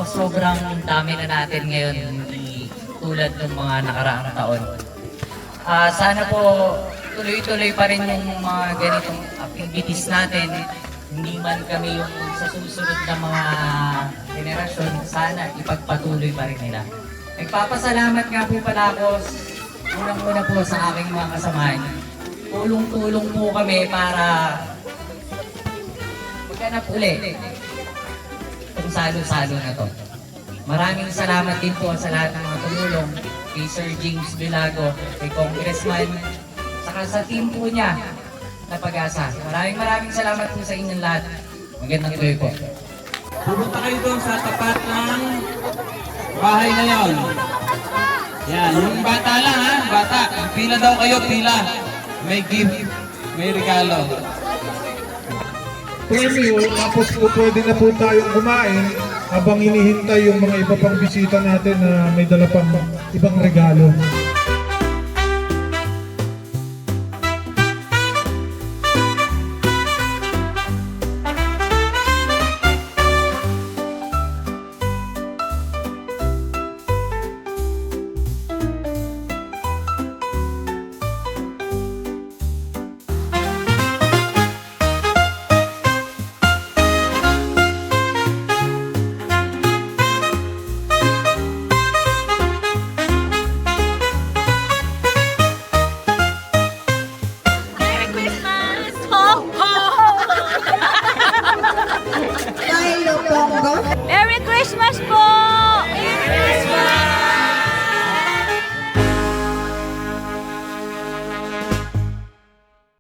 sobrang dami na natin ngayon, hindi tulad ng mga nakaraang taon. Sana po tuloy-tuloy pa rin yung mga ganitong activities natin. Hindi man kami yung sa susunod na mga generasyon, sana ipagpatuloy pa rin nila. Nagpapasalamat nga po pala ako, unang-una po sa aking mga kasamahan. Tulong-tulong po kami para maghanap uli itong salo-salo na to. Maraming salamat din po sa lahat ng mga tumulong, kay Sir James Bilago, kay Congressman, saka sa team po niya na Pag-asa. Maraming salamat po sa inyong lahat. Magandang tuloy po. Pumunta kayo doon sa tapat ng bahay na yon. Yan, yung bata lang ha, bata. Pila daw kayo, pila. May gift, may regalo. Premyo, tapos po pwede na po tayong kumain habang hinihintay yung mga iba pang bisita natin na may dala pang ibang regalo.